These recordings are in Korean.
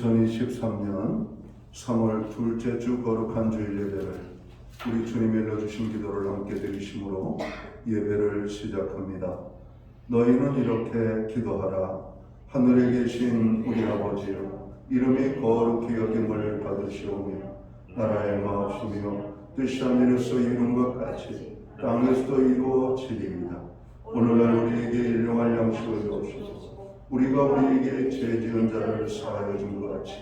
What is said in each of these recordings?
2023년 3월 둘째 주 거룩한 주일 예배를 우리 주님이 일러주신 기도를 함께 드리심으로 예배를 시작합니다. 너희는 이렇게 기도하라. 하늘에 계신 우리 아버지여, 이름이 거룩히 여김을 받으시오며 나라의 마옵시며 뜻이 하늘에서 이룬 것 같이 땅에서도 이루어지리이다. 오늘날 우리에게 일용할 양식을 주옵소서. 우리가 우리에게 죄 지은 자를 사하여 준 것 같이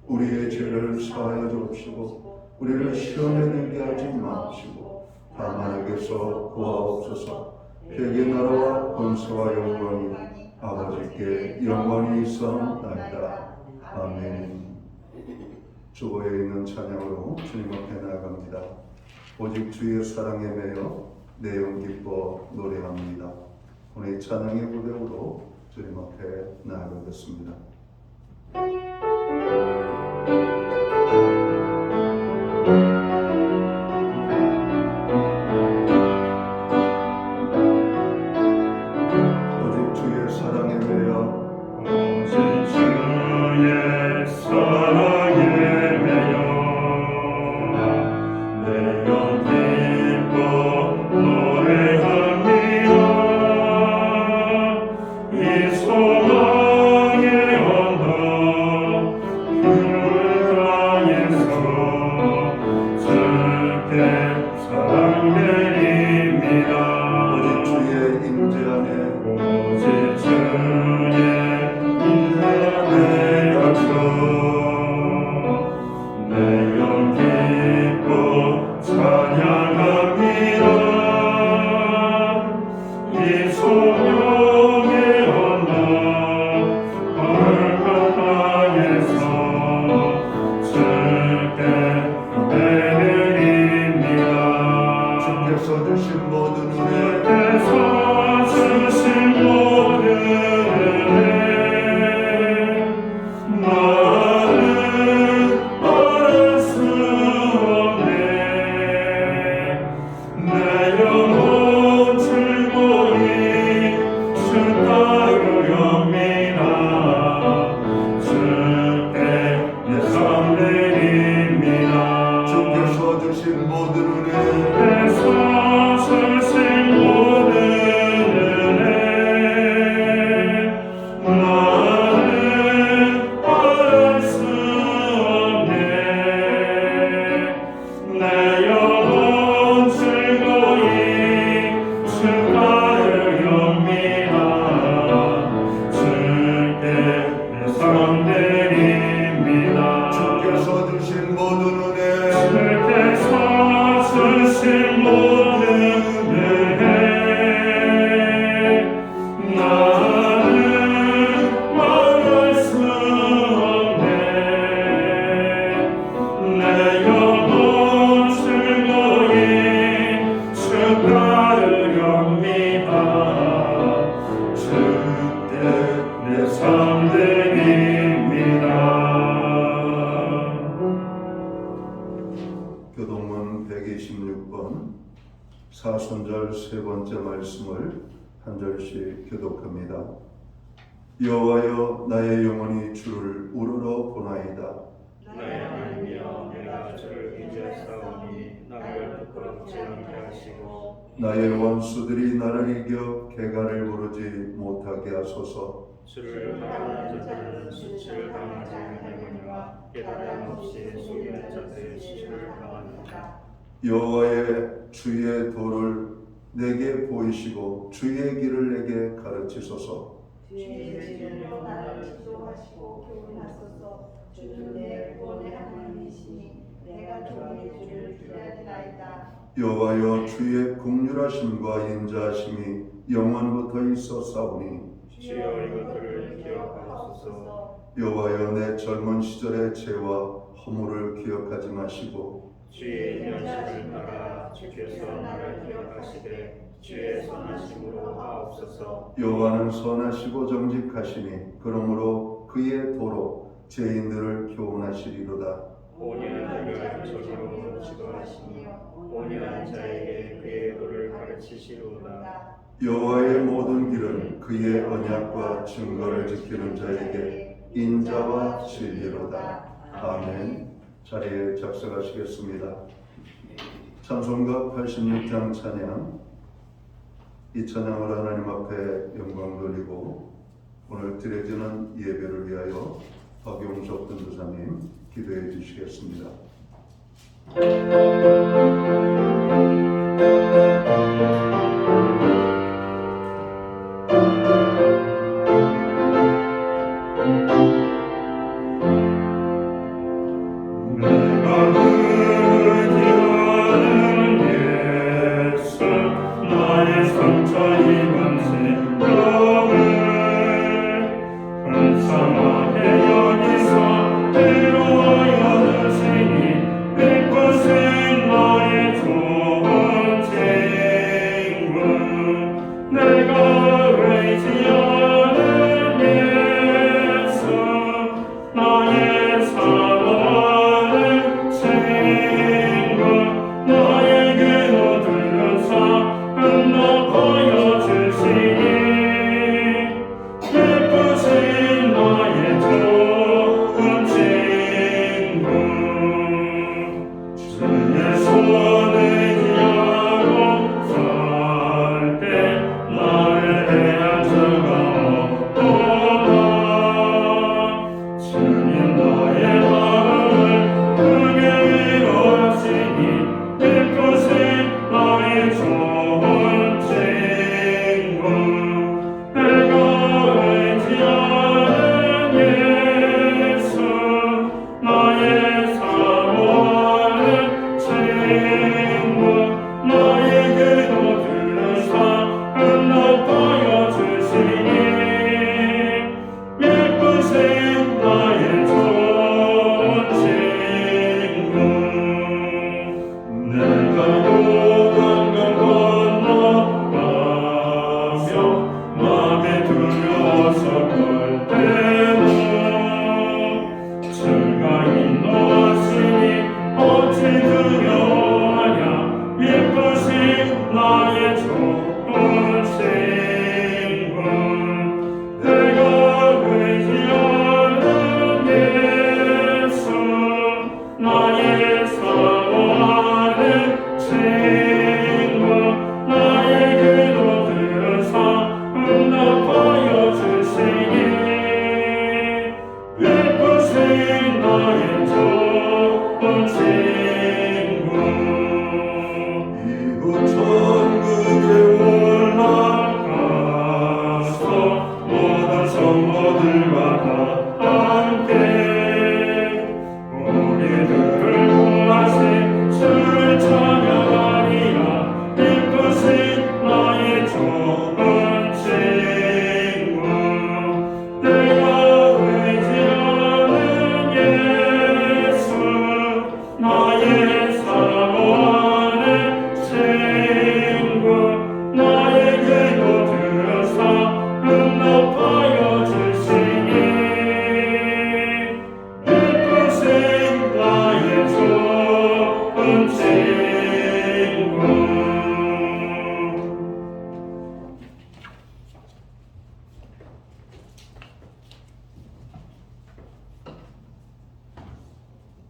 우리의 죄를 사하여 주옵시고 우리를 시험에 들게 하지 마옵시고 다만 악에서 구하옵소서. 회개 나라와 권세와 영광이 아버지께 영원히 있사옵나이다. 아멘. 주보에 있는 찬양으로 주님 앞에 나아갑니다. 오직 주의 사랑에 매여 내용 기뻐 노래합니다. 오늘 찬양의 무대로 주님 앞에 나아가겠습니다. 오직 주의 사랑에 매여 오직 주의 사랑에 매여 내 영 기뻐 노래합니다. 이 소망의 언덕 그 땅에서 주께 사랑 드립니다. 오직 주의 임재 안에 오직 주의 인내 갇혀 내 영 기뻐 찬양합니다. 이 소명의 언덕 헐벗 땅에서 주께 예배드립니다. 주께서 주신 모든 은혜 주께서 주신 모든 은혜 나는 말할 수 없네. 내 영혼 즐거이 주 따르렵니다. 주께 내 삶 드립니다. 주께서 주신 모든 은혜 주께서 주신 모든 은혜 나는 말할 수 없네. 내 영혼 즐거이 주 따르렵니다. 주께 내 삶 드립니다. 주께서 주신 모든 은혜 주께서 주신 모든 은혜 나는 말할 수 없네. 내 영혼 즐거이 주 따르렵니다. 주께 내 삶 드립니다. 교동문 126번 사순절 세 번째 말씀을 한 절씩 교독합니다. 여호와여, 나의 영혼이 주를 우러러 보나이다. 나의 하나님이여, 내가 주를 의지하사오니 나를 부끄럽지 않게 하시고 나의 원수들이 나를 이겨 개가를 부르지 못하게 하소서. 주를 사랑하는 자들은 수치를 당하지 아니하느니라. 깨달음 없이 속이는 자들의 수치를 당하느니라. 여호와의 주의 도를 내게 보이시고 주의 길을 내게 가르치소서. 주의 지으려 나를 지도하시고 교훈하소서. 주는 내 구원의 하나님이시니 내가 종의 주를 기다리나이다. 여호와여, 주의 긍휼하심과 인자하심이 영원부터 있었사오니 주여 이것들을 기억하소서. 여호와여, 내 젊은 시절의 죄와 허물을 기억하지 마시고 주의 인자하심을 따라 주께서 나를 기억하시되 주의 선하심으로 하옵소서. 여호와는 선하시고 정직하시니 그러므로 그의 도로 죄인들을 교훈하시리로다. 온유한 자를 저주로 지도하시며 온유한 자에게 그의 도를 가르치시리로다. 여호와의 모든 길은 그의 언약과 증거를 지키는 자에게 인자와 진리로다. 아멘. 자리에 작성하시겠습니다. 찬송가 86장 찬양. 이 찬양을 하나님 앞에 영광 돌리고 오늘 드려지는 예배를 위하여 박용석 전도사님 기도해 주시겠습니다.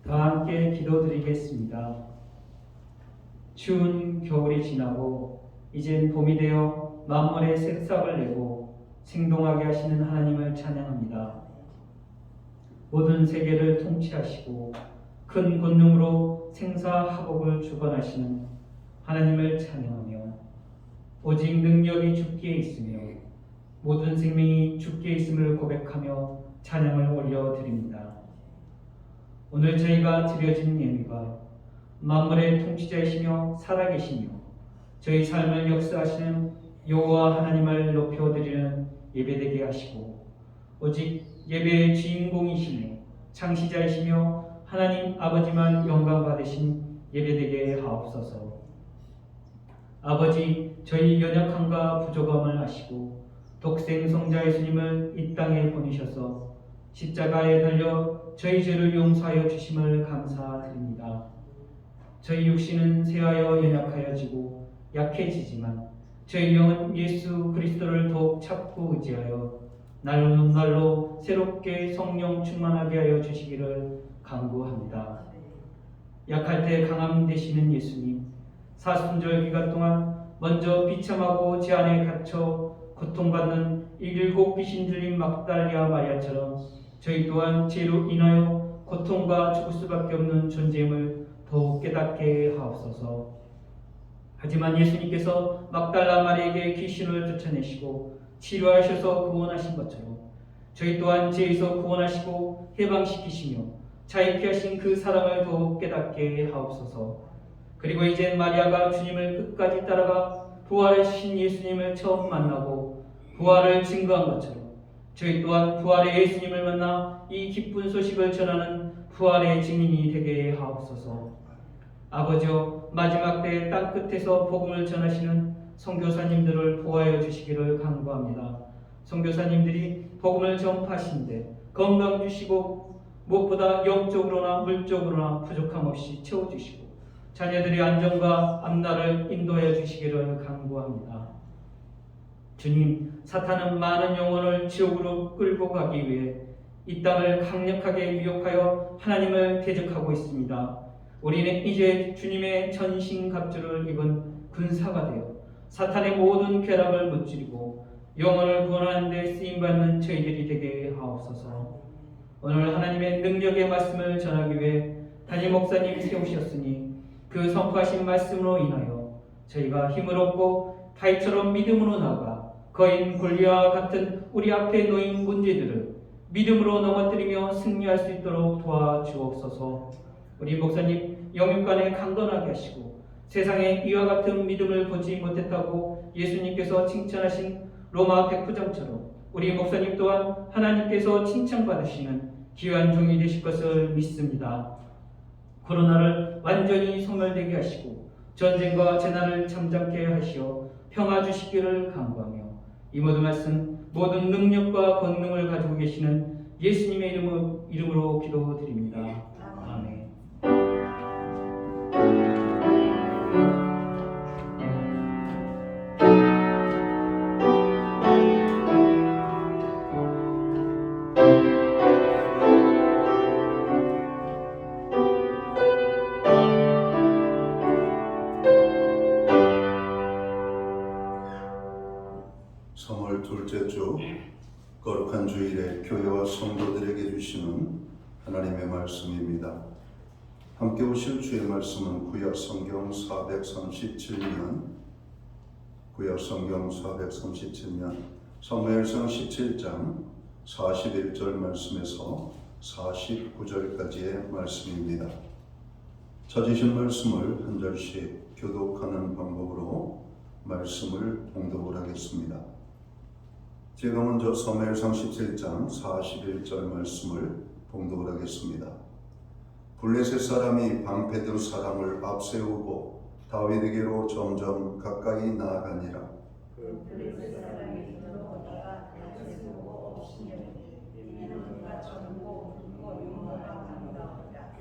다 함께 기도드리겠습니다. 추운 겨울이 지나고 이젠 봄이 되어 만물의 새싹을 내고 생동하게 하시는 하나님을 찬양합니다. 모든 세계를 통치하시고 큰 권능으로 생사하복을 주관하시는 하나님을 찬양하며 오직 능력이 주께 있으며 모든 생명이 주께 있음을 고백하며 찬양을 올려드립니다. 오늘 저희가 드려진 예배가 만물의 통치자이시며 살아계시며 저희 삶을 역사하시는 여호와 하나님을 높여드리는 예배되게 하시고 오직 예배의 주인공이시며 창시자이시며 하나님 아버지만 영광 받으신 예배되게 하옵소서. 아버지, 저희 연약함과 부족함을 아시고 독생 성자 예수님을 이 땅에 보내셔서 십자가에 달려 저희 죄를 용서하여 주심을 감사드립니다. 저희 육신은 쇠하여 연약하여지고 약해지지만 저희 영은 예수 그리스도를 더욱 찾고 의지하여 날로 날로 새롭게 성령 충만하게 하여 주시기를 간구합니다. 약할 때 강함 되시는 예수님, 사순절 기간 동안 먼저 비참하고 제 안에 갇혀 고통받는 일곱 귀신 들린 막달리아 마리아처럼 저희 또한 죄로 인하여 고통과 죽을 수밖에 없는 존재임을 더욱 깨닫게 하옵소서. 하지만 예수님께서 막달라 마리에게 귀신을 쫓아내시고 치료하셔서 구원하신 것처럼 저희 또한 죄에서 구원하시고 해방시키시며 자유케 하신 그 사랑을 더욱 깨닫게 하옵소서. 그리고 이젠 마리아가 주님을 끝까지 따라가 부활하신 예수님을 처음 만나고 부활을 증거한 것처럼 저희 또한 부활의 예수님을 만나 이 기쁜 소식을 전하는 부활의 증인이 되게 하옵소서. 아버지여, 마지막 때 땅끝에서 복음을 전하시는 선교사님들을 보호하여 주시기를 간구합니다. 선교사님들이 복음을 전파하시는데 건강 주시고 무엇보다 영적으로나 물적으로나 부족함 없이 채워주시고 자녀들의 안전과 앞날을 인도하여 주시기를 간구합니다. 주님, 사탄은 많은 영혼을 지옥으로 끌고 가기 위해 이 땅을 강력하게 미혹하여 하나님을 대적하고 있습니다. 우리는 이제 주님의 전신갑주를 입은 군사가 되어 사탄의 모든 쾌락을 무찌르고 영혼을 구원하는 데 쓰임받는 저희들이 되게 하옵소서. 오늘 하나님의 능력의 말씀을 전하기 위해 담임 목사님 세우셨으니 그 선포하신 말씀으로 인하여 저희가 힘을 얻고 다윗처럼 믿음으로 나아가 거인 골리아와 같은 우리 앞에 놓인 문제들을 믿음으로 넘어뜨리며 승리할 수 있도록 도와주옵소서. 우리 목사님 영육간에 강건하게 하시고 세상에 이와 같은 믿음을 보지 못했다고 예수님께서 칭찬하신 로마 백부장처럼 우리 목사님 또한 하나님께서 칭찬받으시는 귀한 종이 되실 것을 믿습니다. 코로나를 완전히 소멸되게 하시고 전쟁과 재난을 잠잠케 하시어 평화 주시기를 간구하며 이 모든 말씀 모든 능력과 권능을 가지고 계시는 예수님의 이름으로 기도드립니다. 아멘. 성월 둘째 주 거룩한 주일에 교회와 성도들에게 주시는 하나님의 말씀입니다. 함께 오실 주의 말씀은 구약 성경 437년 사무엘상 17장 41절 말씀에서 49절까지의 말씀입니다. 찾으신 말씀을 한 절씩 교독하는 방법으로 말씀을 봉독을 하겠습니다. 제가 먼저 사무엘상 17장 41절 말씀을 봉독을 하겠습니다. 블레셋 사람이 방패들 사람을 앞세우고 다윗에게로 점점 가까이 나아가니라. 블레셋 사람이 들어오다가 앞세우고 없으니 이는 그가 전고 굶고 용모가 반가웠다.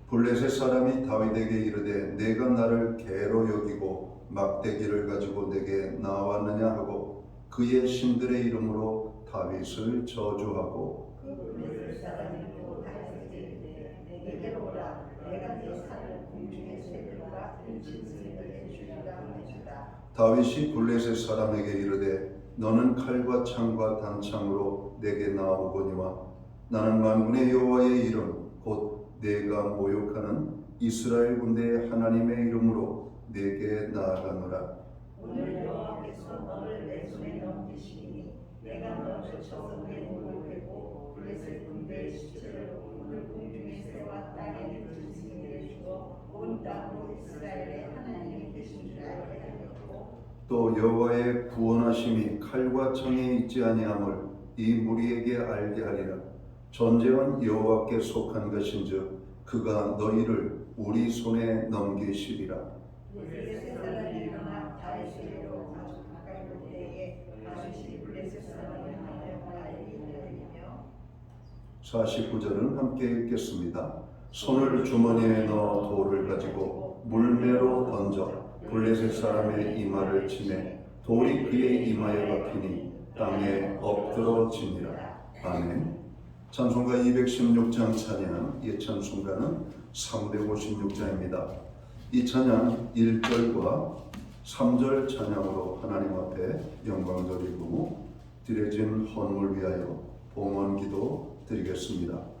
블레셋 사람이 다윗에게 이르되 내가 나를 개로 여기고 막대기를 가지고 내게 나왔느냐 하고 그의 신들의 이름으로 다윗을 저주하고 그 블레셋 사람이 또 다윗에게 이르되 내게로 오라. 내가 네 산을 공중의 새들과 들친 새들의 주리라 하시다. 다윗이 블레셋 사람에게 이르되 너는 칼과 창과 단창으로 내게 나오거니와 나는 만군의 여호와의 이름 곧 내가 모욕하는 이스라엘 군대의 하나님의 이름으로 내게 나아가노라. 오늘 여호와께서 너를 내 손에 넘기시니 내가 너를 쳐서 내 목을 베고 블레셋 군대의 시체를 오늘 공중의 새와 땅에 들친 새들에 주어 온 땅으로 이스라엘의 하나님이 계신 줄 알게 하였고 또 여호와의 구원하심이 칼과 창에 있지 아니함을 이 무리에게 알게 하리라. 전쟁은 여호와께 속한 것인즉 그가 너희를 우리 손에 넘기시리라. 블레셋 사람이 일어나 다윗에게로 가까이 올 때에 다윗이 블레셋 사람을 향하여 말하기 이르며 49절은 함께 읽겠습니다. 손을 주머니에 넣어 돌을 가지고 물매로 던져 블레셋 사람의 이마를 치매 돌이 그의 이마에 박히니 땅에 엎드러지니라. 아멘. 찬송가 216장 찬양, 이 찬송가는 356장입니다. 이 찬양 1절과 3절 찬양으로 하나님 앞에 영광 드리고 드려진 헌물 위하여 봉헌 기도 드리겠습니다.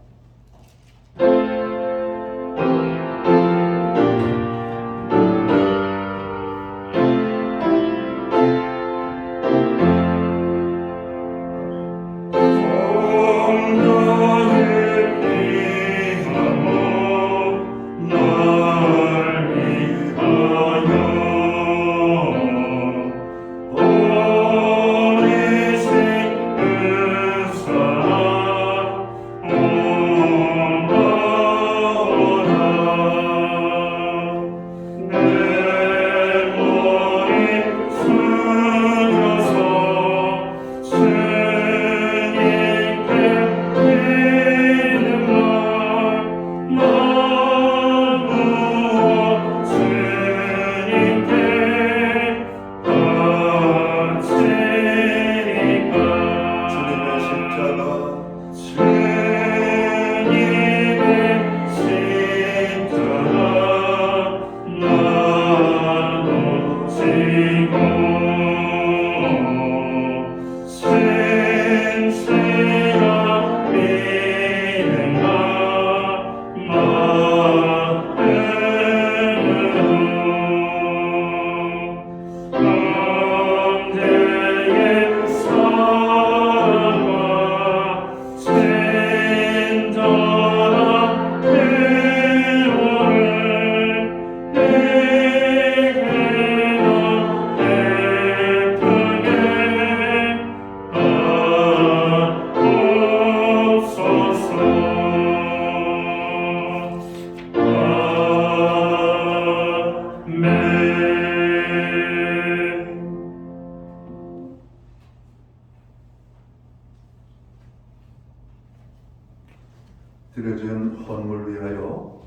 드려진 헌물 위하여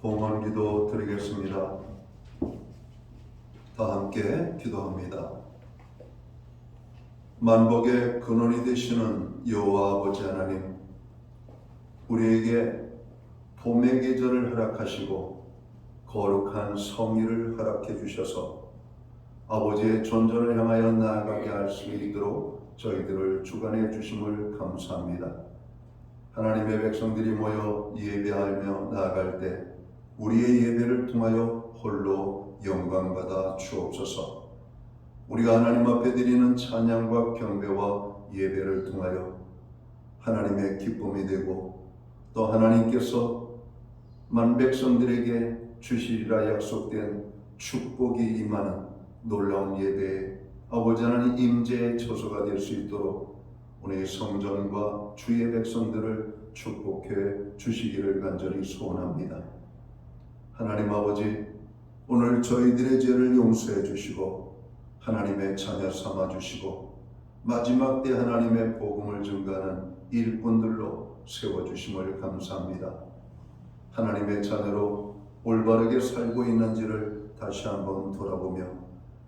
봉헌 기도 드리겠습니다. 다 함께 기도합니다. 만복의 근원이 되시는 여호와 아버지 하나님, 우리에게 봄의 계절을 허락하시고 거룩한 성의를 허락해 주셔서 아버지의 존전을 향하여 나아가게 할 수 있도록 저희들을 주관해 주심을 감사합니다. 하나님의 백성들이 모여 예배하며 나아갈 때 우리의 예배를 통하여 홀로 영광받아 주옵소서. 우리가 하나님 앞에 드리는 찬양과 경배와 예배를 통하여 하나님의 기쁨이 되고 또 하나님께서 만 백성들에게 주시리라 약속된 축복이 임하는 놀라운 예배에 아버지 하나님 임재의 처소가 될 수 있도록 오늘 성전과 주의 백성들을 축복해 주시기를 간절히 소원합니다. 하나님 아버지, 오늘 저희들의 죄를 용서해 주시고 하나님의 자녀 삼아 주시고 마지막 때 하나님의 복음을 증거하는 일꾼들로 세워주심을 감사합니다. 하나님의 자녀로 올바르게 살고 있는지를 다시 한번 돌아보며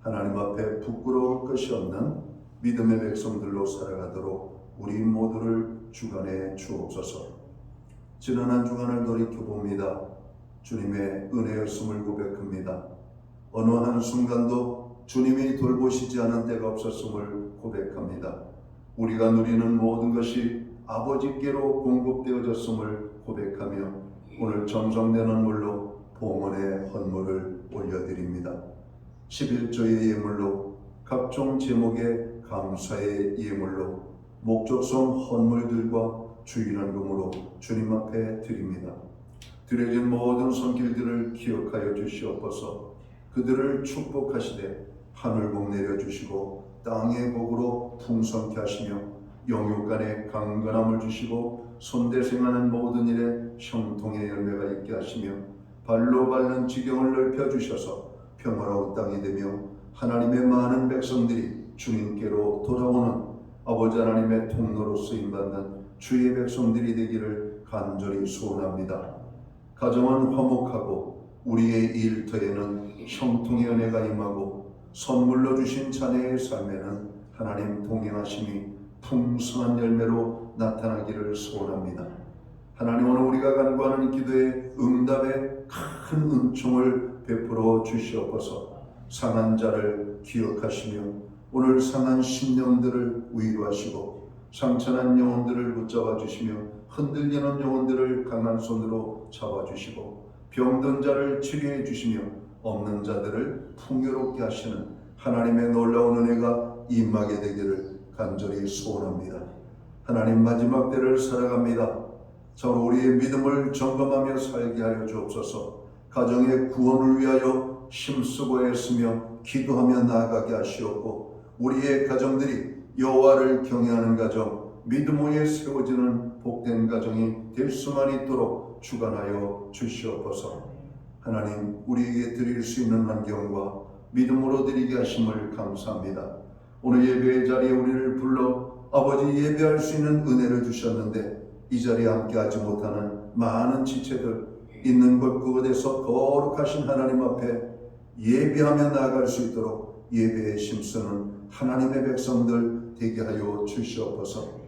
하나님 앞에 부끄러울 것이 없는 믿음의 백성들로 살아가도록 우리 모두를 주관해 주옵소서. 지난 한 주간을 돌이켜봅니다. 주님의 은혜였음을 고백합니다. 어느 한순간도 주님이 돌보시지 않은 때가 없었음을 고백합니다. 우리가 누리는 모든 것이 아버지께로 공급되어졌음을 고백하며 오늘 정성되는 물로 봉헌의 헌물을 올려드립니다. 11조의 예물로 각종 제목의 감사의 예물로 목적성 헌물들과 주일헌금으로 주님 앞에 드립니다. 드려진 모든 손길들을 기억하여 주시옵소서. 그들을 축복하시되 하늘복 내려주시고 땅의 복으로 풍성케 하시며 영육간에 강건함을 주시고 손대생하는 모든 일에 형통의 열매가 있게 하시며 발로 밟는 지경을 넓혀주셔서 평화로운 땅이 되며 하나님의 많은 백성들이 주님께로 돌아오는 아버지 하나님의 통로로 쓰임받는 주의 백성들이 되기를 간절히 소원합니다. 가정은 화목하고 우리의 일터에는 형통의 은혜가 임하고 선물로 주신 자녀의 삶에는 하나님 동행하심이 풍성한 열매로 나타나기를 소원합니다. 하나님, 오늘 우리가 간구하는 기도의 응답에 큰 은총을 베풀어 주시옵소서. 상한 자를 기억하시며 오늘 상한 심령들을 위로하시고 상처난 영혼들을 붙잡아 주시며 흔들리는 영혼들을 강한 손으로 잡아주시고 병든 자를 치료해 주시며 없는 자들을 풍요롭게 하시는 하나님의 놀라운 은혜가 임하게 되기를 간절히 소원합니다. 하나님, 마지막 때를 살아갑니다. 저 우리의 믿음을 점검하며 살게 하여 주옵소서. 가정의 구원을 위하여 힘쓰고 애쓰며 기도하며 나아가게 하시옵고 우리의 가정들이 여호와를 경외하는 가정, 믿음 위에 세워지는 복된 가정이 될 수만 있도록 주관하여 주시옵소서. 하나님, 우리에게 드릴 수 있는 환경과 믿음으로 드리게 하심을 감사합니다. 오늘 예배의 자리에 우리를 불러 아버지 예배할 수 있는 은혜를 주셨는데 이 자리에 함께하지 못하는 많은 지체들 있는 것 그곳에서 거룩하신 하나님 앞에 예배하며 나아갈 수 있도록 예배에 힘쓰는 하나님의 백성들 되게 하여 주시옵소서.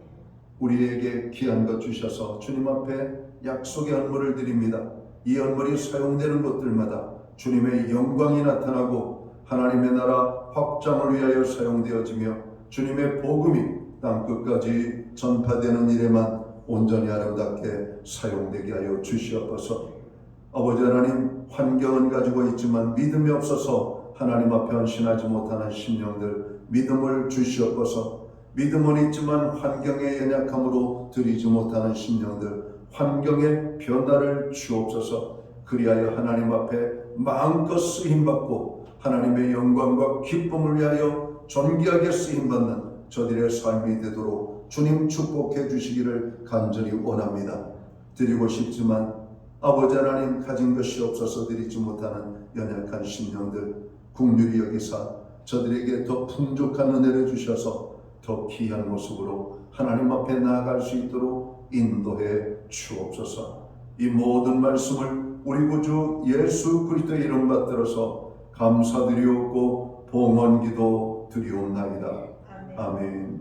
우리에게 귀한 것 주셔서 주님 앞에 약속의 헌물을 드립니다. 이 헌물이 사용되는 곳들마다 주님의 영광이 나타나고 하나님의 나라 확장을 위하여 사용되어지며 주님의 복음이 땅 끝까지 전파되는 일에만 온전히 아름답게 사용되게 하여 주시옵소서. 아버지 하나님, 환경은 가지고 있지만 믿음이 없어서 하나님 앞에 헌신하지 못하는 심령들 믿음을 주시옵소서. 믿음은 있지만 환경의 연약함으로 드리지 못하는 심령들 환경의 변화를 주옵소서. 그리하여 하나님 앞에 마음껏 쓰임받고 하나님의 영광과 기쁨을 위하여 존귀하게 쓰임받는 저들의 삶이 되도록 주님 축복해 주시기를 간절히 원합니다. 드리고 싶지만 아버지 하나님, 가진 것이 없어서 드리지 못하는 연약한 심령들 긍휼히 여기사 저들에게 더 풍족한 은혜를 주셔서 더 귀한 모습으로 하나님 앞에 나아갈 수 있도록 인도해 주옵소서. 이 모든 말씀을 우리 구주 예수 그리스도의 이름 받들어서 감사드리옵고 봉헌기도 드리옵나이다. 아멘.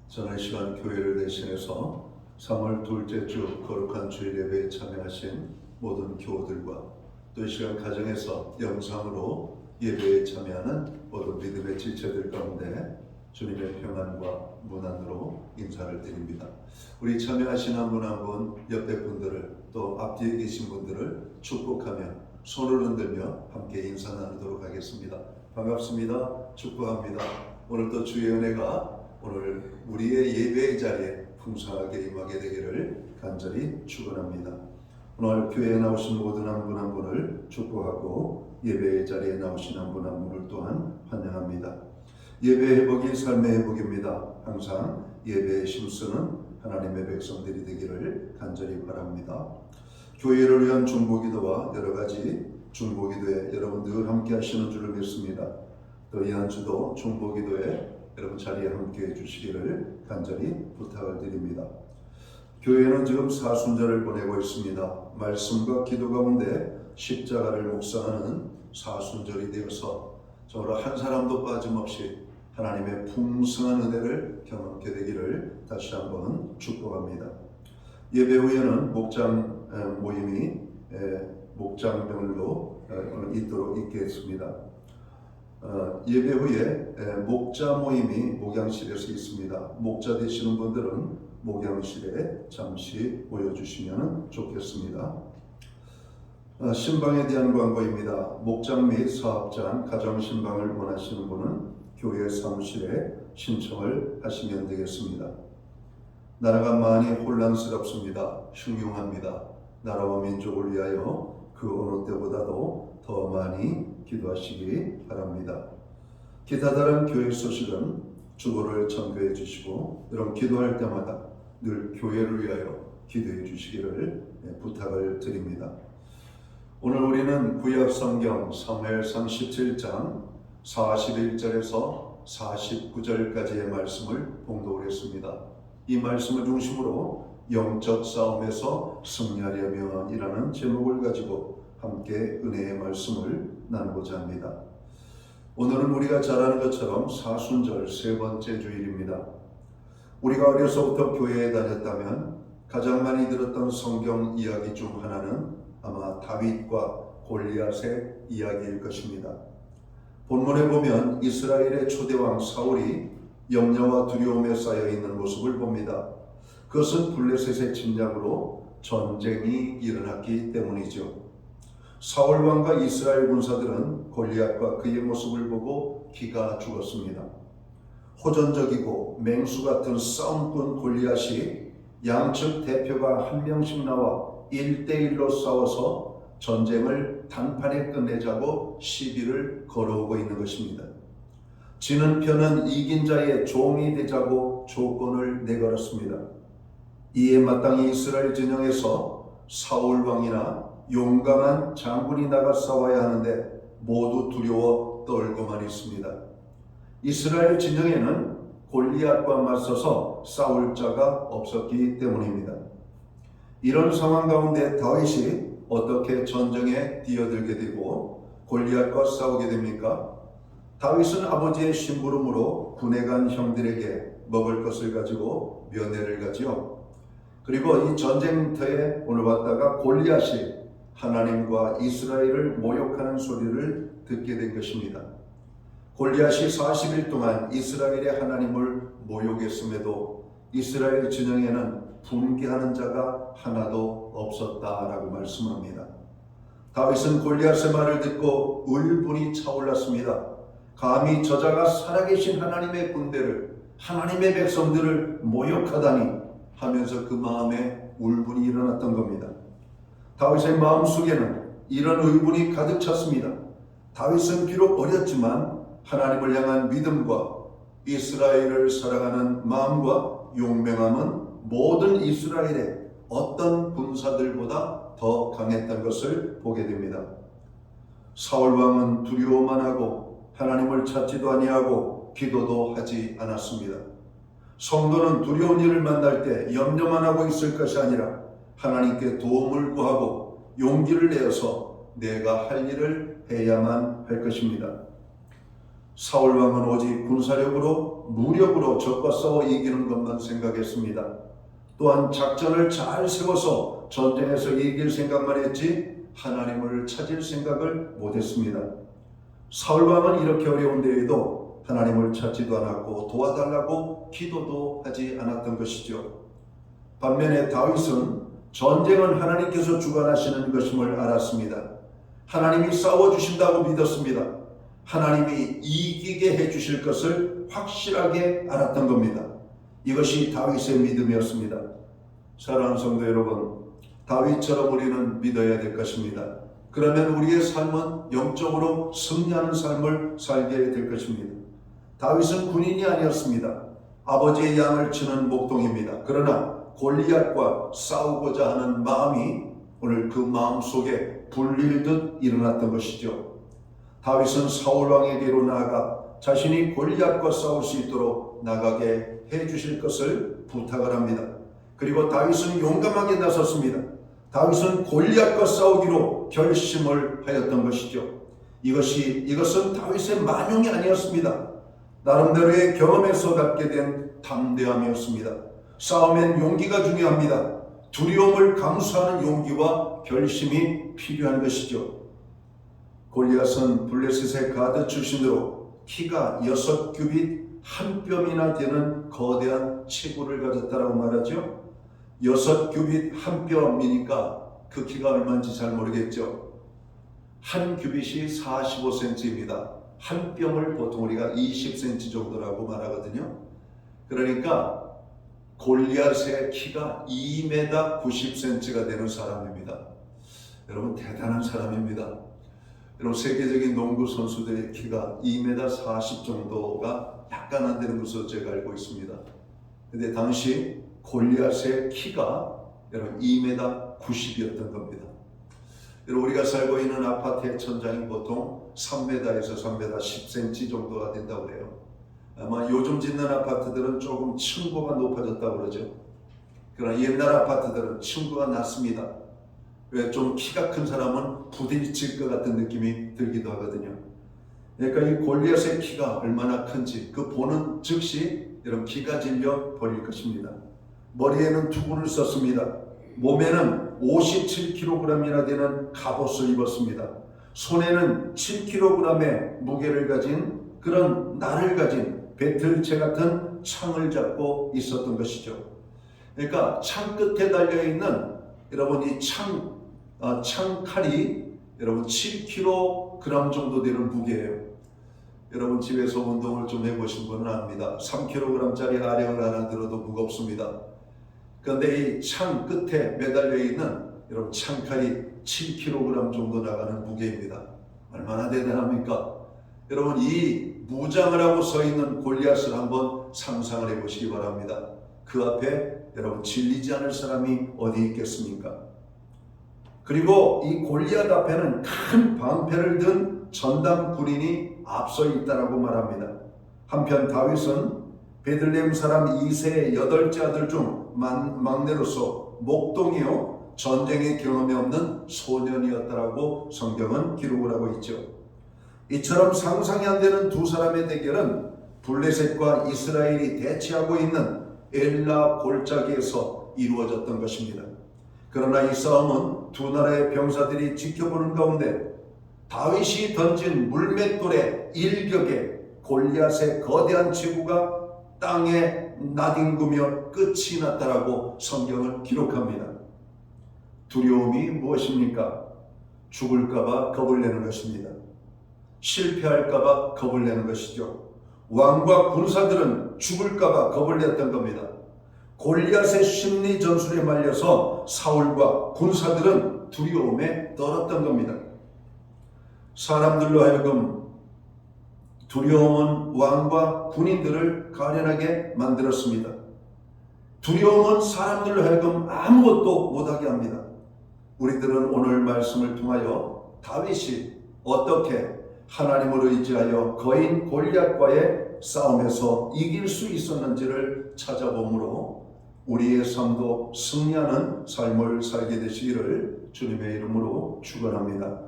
저는 이 시간 교회를 대신해서 3월 둘째 주 거룩한 주일 예배에 참여하신 모든 교우들과 또 이 시간 가정에서 영상으로 예배에 참여하는 모든 믿음의 지체들 가운데 주님의 평안과 문안으로 인사를 드립니다. 우리 참여하신 한 분 한 분 옆에 분들을 또 앞뒤에 계신 분들을 축복하며 손을 흔들며 함께 인사 나누도록 하겠습니다. 반갑습니다. 축복합니다. 오늘 또 주의 은혜가 오늘 우리의 예배의 자리에 풍성하게 임하게 되기를 간절히 축원합니다. 오늘 교회에 나오신 모든 한 분 한 분을 축복하고 예배의 자리에 나오신 한 분 한 분을 또한 환영합니다. 예배 회복이 삶의 회복입니다. 항상 예배에 힘쓰는 하나님의 백성들이 되기를 간절히 바랍니다. 교회를 위한 중보기도와 여러 가지 중보기도에 여러분 늘 함께 하시는 줄을 믿습니다. 또 이 한 주도 중보기도에 여러분 자리에 함께 해주시기를 간절히 부탁을 드립니다. 교회는 지금 사순절을 보내고 있습니다. 말씀과 기도 가운데 십자가를 묵상하는 사순절이 되어서 정말 한 사람도 빠짐없이 하나님의 풍성한 은혜를 경험하게 되기를 다시 한번 축복합니다. 예배 후에는 목장 모임이 목장별로 있도록 있겠습니다. 예배 후에 목자 모임이 목양실에서 있습니다. 목자 되시는 분들은 목양실에 잠시 모여주시면 좋겠습니다. 신방에 대한 광고입니다. 목장 및 사업장, 가정신방을 원하시는 분은 교회 사무실에 신청을 하시면 되겠습니다. 나라가 많이 혼란스럽습니다. 흉흉합니다. 나라와 민족을 위하여 그 어느 때보다도 더 많이 기도하시기 바랍니다. 기타 다른 교회 소식은 주보를 참고해 주시고 여러분 기도할 때마다 늘 교회를 위하여 기도해 주시기를 부탁을 드립니다. 오늘 우리는 구약 성경 사무엘상 17장 41절에서 49절까지의 말씀을 봉독을 했습니다. 이 말씀을 중심으로 영적 싸움에서 승리하려면이라는 제목을 가지고 함께 은혜의 말씀을 나누고자 합니다. 오늘은 우리가 잘 아는 것처럼 사순절 세 번째 주일입니다. 우리가 어려서부터 교회에 다녔다면 가장 많이 들었던 성경 이야기 중 하나는 아마 다윗과 골리앗의 이야기일 것입니다. 본문에 보면 이스라엘의 초대왕 사울이 염려와 두려움에 쌓여 있는 모습을 봅니다. 그것은 블레셋의 침략으로 전쟁이 일어났기 때문이죠. 사울 왕과 이스라엘 군사들은 골리앗과 그의 모습을 보고 기가 죽었습니다. 호전적이고 맹수 같은 싸움꾼 골리앗이 양측 대표가 한 명씩 나와 1대1로 싸워서 전쟁을 단판에 끝내자고 시비를 걸어오고 있는 것입니다. 지는 편은 이긴 자의 종이 되자고 조건을 내걸었습니다. 이에 마땅히 이스라엘 진영에서 사울 왕이나 용감한 장군이 나가 싸워야 하는데 모두 두려워 떨고만 있습니다. 이스라엘 진영에는 골리앗과 맞서서 싸울 자가 없었기 때문입니다. 이런 상황 가운데 다윗이 어떻게 전쟁에 뛰어들게 되고 골리앗과 싸우게 됩니까? 다윗은 아버지의 심부름으로 군에 간 형들에게 먹을 것을 가지고 면회를 가지요. 그리고 이 전쟁터에 오늘 왔다가 골리앗이 하나님과 이스라엘을 모욕하는 소리를 듣게 된 것입니다. 골리앗이 40일 동안 이스라엘의 하나님을 모욕했음에도 이스라엘 진영에는 분개하는 자가 하나도 없었다라고 말씀합니다. 다윗은 골리앗의 말을 듣고 울분이 차올랐습니다. 감히 저자가 살아계신 하나님의 군대를, 하나님의 백성들을 모욕하다니 하면서 그 마음에 울분이 일어났던 겁니다. 다윗의 마음속에는 이런 의분이 가득 찼습니다. 다윗은 비록 어렸지만 하나님을 향한 믿음과 이스라엘을 사랑하는 마음과 용맹함은 모든 이스라엘의 어떤 군사들보다 더 강했던 것을 보게 됩니다. 사울 왕은 두려워만 하고 하나님을 찾지도 아니하고 기도도 하지 않았습니다. 성도는 두려운 일을 만날 때 염려만 하고 있을 것이 아니라 하나님께 도움을 구하고 용기를 내어서 내가 할 일을 해야만 할 것입니다. 사울 왕은 오직 군사력으로 무력으로 적과 싸워 이기는 것만 생각했습니다. 또한 작전을 잘 세워서 전쟁에서 이길 생각만 했지 하나님을 찾을 생각을 못했습니다. 사울 왕은 이렇게 어려운 데에도 하나님을 찾지도 않았고 도와달라고 기도도 하지 않았던 것이죠. 반면에 다윗은 전쟁은 하나님께서 주관하시는 것임을 알았습니다. 하나님이 싸워주신다고 믿었습니다. 하나님이 이기게 해주실 것을 확실하게 알았던 겁니다. 이것이 다윗의 믿음이었습니다. 사랑하는 성도 여러분, 다윗처럼 우리는 믿어야 될 것입니다. 그러면 우리의 삶은 영적으로 승리하는 삶을 살게 될 것입니다. 다윗은 군인이 아니었습니다. 아버지의 양을 치는 목동입니다. 그러나 골리앗과 싸우고자 하는 마음이 오늘 그 마음 속에 불릴듯 일어났던 것이죠. 다윗은 사울 왕에게로 나아가 자신이 골리앗과 싸울 수 있도록 나가게 해주실 것을 부탁을 합니다. 그리고 다윗은 용감하게 나섰습니다. 다윗은 골리앗과 싸우기로 결심을 하였던 것이죠. 이것은 다윗의 만용이 아니었습니다. 나름대로의 경험에서 갖게 된 담대함이었습니다. 싸움엔 용기가 중요합니다. 두려움을 감수하는 용기와 결심이 필요한 것이죠. 골리앗은 블레셋의 가드 출신으로 키가 6규빗 한 뼘이나 되는 거대한 체구를 가졌다라고 말하죠. 6규빗 한 뼘이니까 그 키가 얼마인지 잘 모르겠죠. 한 규빗이 45cm입니다. 한 뼘을 보통 우리가 20cm 정도라고 말하거든요. 그러니까 골리앗의 키가 2m 90cm가 되는 사람입니다. 여러분 대단한 사람입니다. 여러분 세계적인 농구 선수들의 키가 2m 40 정도가 약간 안 되는 것으로 제가 알고 있습니다. 근데 당시 골리앗의 키가 여러분 2m 90이었던 겁니다. 여러분 우리가 살고 있는 아파트의 천장이 보통 3m에서 3m 10cm 정도가 된다고 해요. 아마 요즘 짓는 아파트들은 조금 층고가 높아졌다고 그러죠. 그러나 옛날 아파트들은 층고가 낮습니다. 왜? 좀 키가 큰 사람은 부딪힐 것 같은 느낌이 들기도 하거든요. 그러니까 이 골리앗의 키가 얼마나 큰지 그 보는 즉시 여러분 기가 질려 버릴 것입니다. 머리에는 투구를 썼습니다. 몸에는 57kg이나 되는 갑옷을 입었습니다. 손에는 7kg의 무게를 가진 그런 날을 가진 배틀채 같은 창을 잡고 있었던 것이죠. 그러니까 창 끝에 달려있는 여러분 이 창칼이 여러분 7kg 정도 되는 무게예요. 여러분 집에서 운동을 좀 해보신 분은 압니다. 3kg짜리 아령을 하나 들어도 무겁습니다. 그런데 이 창 끝에 매달려 있는 여러분 창칼이 7kg 정도 나가는 무게입니다. 얼마나 대단합니까? 여러분 이 무장을 하고 서 있는 골리앗을 한번 상상을 해보시기 바랍니다. 그 앞에 여러분 질리지 않을 사람이 어디 있겠습니까? 그리고 이 골리앗 앞에는 큰 방패를 든 전담 군인이 앞서 있다라고 말합니다. 한편 다윗은 베들레헴 사람 이새의 8째 아들 중 막내로서 목동이요 전쟁의 경험이 없는 소년이었다라고 성경은 기록을 하고 있죠. 이처럼 상상이 안 되는 두 사람의 대결은 블레셋과 이스라엘이 대치하고 있는 엘라 골짜기에서 이루어졌던 것입니다. 그러나 이 싸움은 두 나라의 병사들이 지켜보는 가운데 다윗이 던진 물맷돌의 일격에 골리앗의 거대한 체구가 땅에 나뒹구며 끝이 났다라고 성경을 기록합니다. 두려움이 무엇입니까? 죽을까봐 겁을 내는 것입니다. 실패할까봐 겁을 내는 것이죠. 왕과 군사들은 죽을까봐 겁을 냈던 겁니다. 골리앗의 심리 전술에 말려서 사울과 군사들은 두려움에 떨었던 겁니다. 사람들로 하여금 두려움은 왕과 군인들을 가련하게 만들었습니다. 두려움은 사람들로 하여금 아무것도 못하게 합니다. 우리들은 오늘 말씀을 통하여 다윗이 어떻게 하나님을 의지하여 거인 골리앗과의 싸움에서 이길 수 있었는지를 찾아보므로 우리의 삶도 승리하는 삶을 살게 되시기를 주님의 이름으로 축원합니다.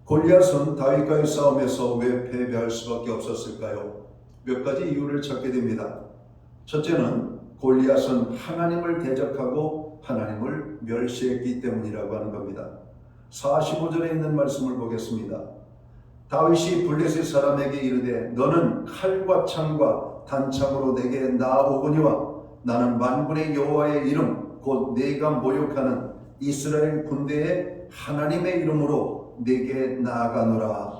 골리앗은 다윗과의 싸움에서 왜 패배할 수밖에 없었을까요? 몇 가지 이유를 찾게 됩니다. 첫째는 골리앗은 하나님을 대적하고 하나님을 멸시했기 때문이라고 하는 겁니다. 45절에 있는 말씀을 보겠습니다. 다윗이 블레셋 사람에게 이르되 너는 칼과 창과 단창으로 내게 나아오거니와 나는 만군의 여호와의 이름 곧 내가 모욕하는 이스라엘 군대의 하나님의 이름으로 내게 나아가노라.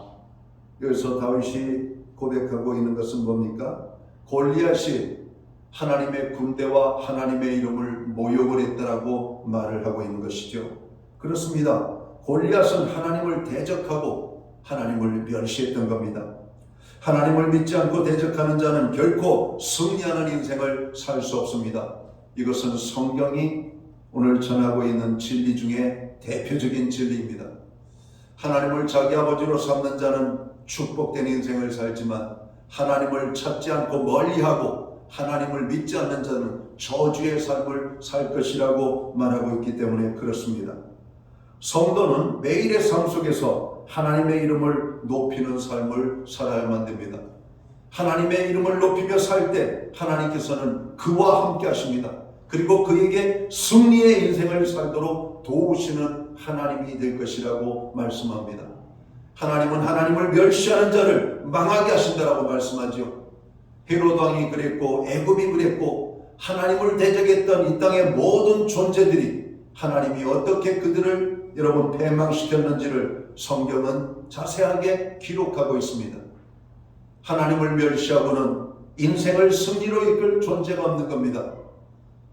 여기서 다윗이 고백하고 있는 것은 뭡니까? 골리앗이 하나님의 군대와 하나님의 이름을 모욕을 했다라고 말을 하고 있는 것이죠. 그렇습니다. 골리앗은 하나님을 대적하고 하나님을 멸시했던 겁니다. 하나님을 믿지 않고 대적하는 자는 결코 승리하는 인생을 살 수 없습니다. 이것은 성경이 오늘 전하고 있는 진리 중에 대표적인 진리입니다. 하나님을 자기 아버지로 삼는 자는 축복된 인생을 살지만 하나님을 찾지 않고 멀리하고 하나님을 믿지 않는 자는 저주의 삶을 살 것이라고 말하고 있기 때문에 그렇습니다. 성도는 매일의 삶 속에서 하나님의 이름을 높이는 삶을 살아야만 됩니다. 하나님의 이름을 높이며 살 때 하나님께서는 그와 함께 하십니다. 그리고 그에게 승리의 인생을 살도록 도우시는 하나님이 될 것이라고 말씀합니다. 하나님은 하나님을 멸시하는 자를 망하게 하신다라고 말씀하죠. 헤롯 왕이 그랬고 애굽이 그랬고 하나님을 대적했던 이 땅의 모든 존재들이 하나님이 어떻게 그들을 여러분 패망시켰는지를 성경은 자세하게 기록하고 있습니다. 하나님을 멸시하고는 인생을 승리로 이끌 존재가 없는 겁니다.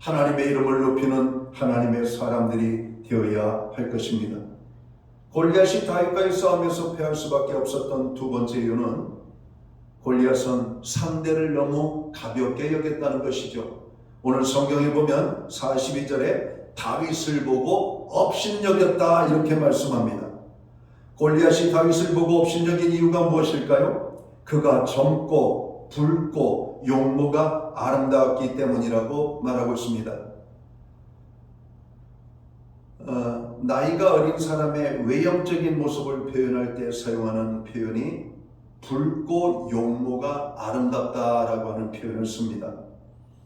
하나님의 이름을 높이는 하나님의 사람들이 되어야 할 것입니다. 골리앗이 다윗과의 싸움에서 패할 수밖에 없었던 두 번째 이유는 골리앗은 상대를 너무 가볍게 여겼다는 것이죠. 오늘 성경에 보면 42절에 다윗을 보고 업신여겼다 이렇게 말씀합니다. 골리앗이 다윗을 보고 업신여긴 이유가 무엇일까요? 그가 젊고 붉고 용모가 아름다웠기 때문이라고 말하고 있습니다. 나이가 어린 사람의 외형적인 모습을 표현할 때 사용하는 표현이 붉고 용모가 아름답다라고 하는 표현을 씁니다.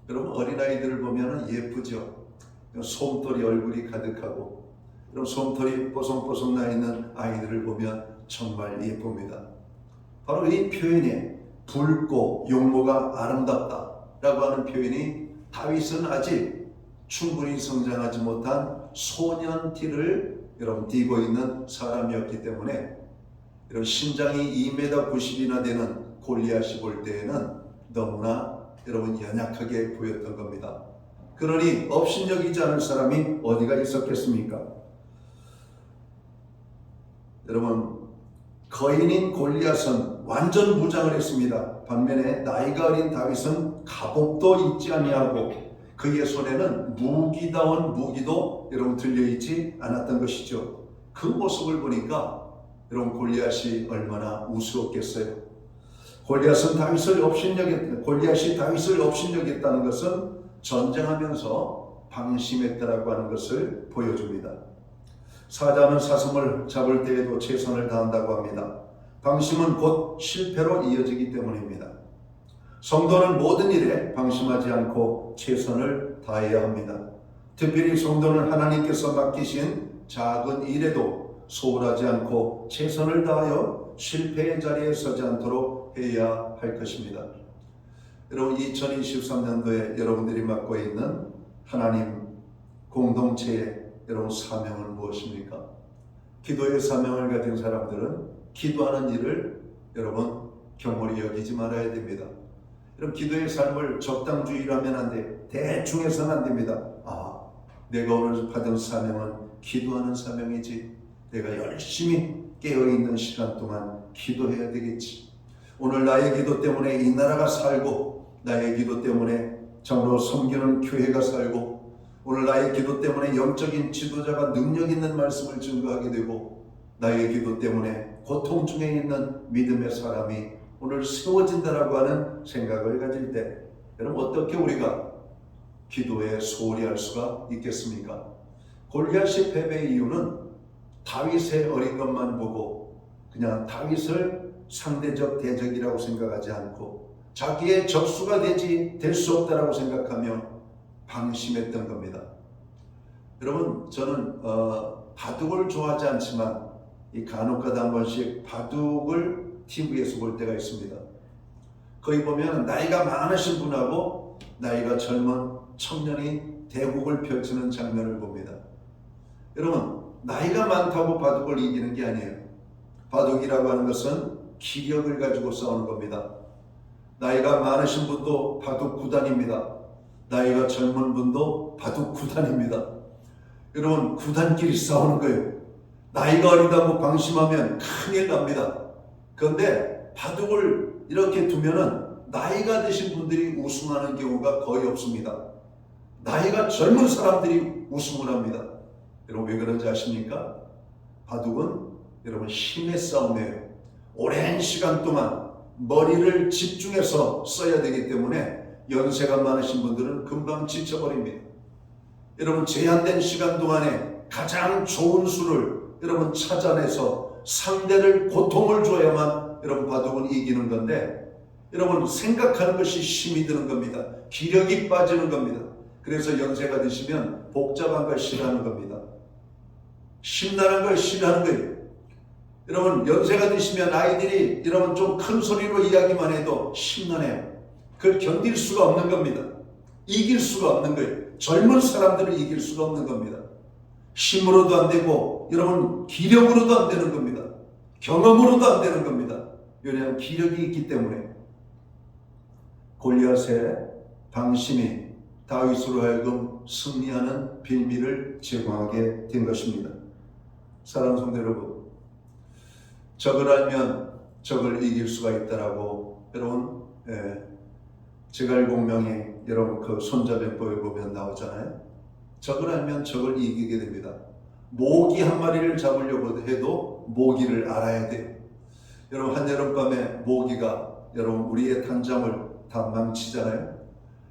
여러분 어린아이들을 보면 예쁘죠. 솜털이 얼굴이 가득하고 그런 솜털이 뽀송뽀송 나 있는 아이들을 보면 정말 예쁩니다. 바로 이 표현이 붉고 용모가 아름답다라고 하는 표현이 다윗은 아직 충분히 성장하지 못한 소년티를 여러분 띠고 있는 사람이었기 때문에 이런 신장이 2m 90이나 되는 골리앗이 볼 때에는 너무나 여러분 연약하게 보였던 겁니다. 그러니 업신여기지 않을 사람이 어디가 있었겠습니까? 여러분 거인인 골리앗은 완전 무장을 했습니다. 반면에 나이가 어린 다윗은 갑옷도 입지 아니하고 그의 손에는 무기다운 무기도 여러분 들려있지 않았던 것이죠. 그 모습을 보니까 여러분 골리앗이 얼마나 우스웠겠어요. 골리앗이 다윗을 업신여겼다는 것은 전쟁하면서 방심했다라고 하는 것을 보여줍니다. 사자는 사슴을 잡을 때에도 최선을 다한다고 합니다. 방심은 곧 실패로 이어지기 때문입니다. 성도는 모든 일에 방심하지 않고 최선을 다해야 합니다. 특별히 성도는 하나님께서 맡기신 작은 일에도 소홀하지 않고 최선을 다하여 실패의 자리에 서지 않도록 해야 할 것입니다. 여러분 2023년도에 여러분들이 맡고 있는 하나님 공동체의 여러분 사명은 무엇입니까? 기도의 사명을 가진 사람들은 기도하는 일을 여러분 경홀히 여기지 말아야 됩니다. 여러분 기도의 삶을 적당주의라면 안 돼. 대충 해서는 안 됩니다. 내가 오늘 받은 사명은 기도하는 사명이지. 내가 열심히 깨어있는 시간 동안 기도해야 되겠지. 오늘 나의 기도 때문에 이 나라가 살고 나의 기도 때문에 정으로 섬기는 교회가 살고 오늘 나의 기도 때문에 영적인 지도자가 능력 있는 말씀을 증거하게 되고 나의 기도 때문에 고통 중에 있는 믿음의 사람이 오늘 세워진다라고 하는 생각을 가질 때 여러분 어떻게 우리가 기도에 소홀히 할 수가 있겠습니까? 골리앗의 패배의 이유는 다윗의 어린 것만 보고 그냥 다윗을 상대적 대적이라고 생각하지 않고 자기의 적수가 될 수 없다라고 생각하며 방심했던 겁니다. 여러분 저는 바둑을 좋아하지 않지만 이 간혹가다 한 번씩 바둑을 TV에서 볼 때가 있습니다. 거기 보면 나이가 많으신 분하고 나이가 젊은 청년이 대국을 펼치는 장면을 봅니다. 여러분 나이가 많다고 바둑을 이기는 게 아니에요. 바둑이라고 하는 것은 기력을 가지고 싸우는 겁니다. 나이가 많으신 분도 바둑 구단입니다. 나이가 젊은 분도 바둑 구단입니다. 여러분 구단끼리 싸우는 거예요. 나이가 어리다고 방심하면 큰일 납니다. 그런데 바둑을 이렇게 두면은 나이가 드신 분들이 우승하는 경우가 거의 없습니다. 나이가 젊은 사람들이 우승을 합니다. 여러분 왜 그런지 아십니까? 바둑은 여러분 힘의 싸움이에요. 오랜 시간 동안 머리를 집중해서 써야 되기 때문에 연세가 많으신 분들은 금방 지쳐버립니다. 여러분 제한된 시간 동안에 가장 좋은 수를 여러분 찾아내서 상대를 고통을 줘야만 여러분 바둑은 이기는 건데 여러분 생각하는 것이 힘이 드는 겁니다. 기력이 빠지는 겁니다. 그래서 연세가 드시면 복잡한 걸 싫어하는 겁니다. 심란한 걸 싫어하는 거예요. 여러분 연세가 드시면 아이들이 여러분 좀 큰 소리로 이야기만 해도 심란해요. 그걸 견딜 수가 없는 겁니다. 이길 수가 없는 거예요. 젊은 사람들을 이길 수가 없는 겁니다. 힘으로도 안 되고 여러분 기력으로도 안 되는 겁니다. 경험으로도 안 되는 겁니다. 왜냐하면 기력이 있기 때문에. 골리앗의 방심이 다윗으로 하여금 승리하는 빌미를 제공하게 된 것입니다. 사랑하는 성도 여러분, 적을 알면 적을 이길 수가 있다라고 여러분 제갈공명이 여러분 그 손자병법에 보면 나오잖아요. 적을 알면 적을 이기게 됩니다. 모기 한 마리를 잡으려고 해도 모기를 알아야 돼요. 여러분 한여름밤에 모기가 여러분 우리의 단잠을 다 망치잖아요.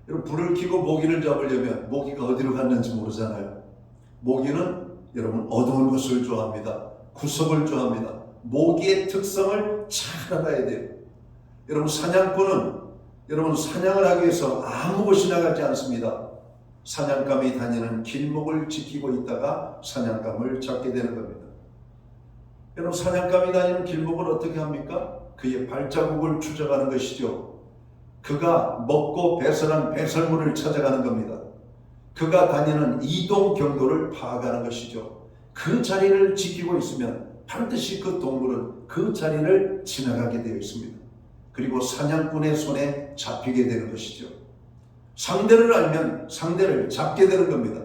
여러분 불을 켜고 모기를 잡으려면 모기가 어디로 갔는지 모르잖아요. 모기는 여러분 어두운 곳을 좋아합니다. 구석을 좋아합니다. 모기의 특성을 잘 알아야 돼요. 여러분 사냥꾼은 여러분 사냥을 하기 위해서 아무 곳이 나가지 않습니다. 사냥감이 다니는 길목을 지키고 있다가 사냥감을 잡게 되는 겁니다. 여러분 사냥감이 다니는 길목을 어떻게 합니까? 그의 발자국을 추적하는 것이죠. 그가 먹고 배설한 배설물을 찾아가는 겁니다. 그가 다니는 이동 경로를 파악하는 것이죠. 그 자리를 지키고 있으면 반드시 그 동물은 그 자리를 지나가게 되어 있습니다. 그리고 사냥꾼의 손에 잡히게 되는 것이죠. 상대를 알면 상대를 잡게 되는 겁니다.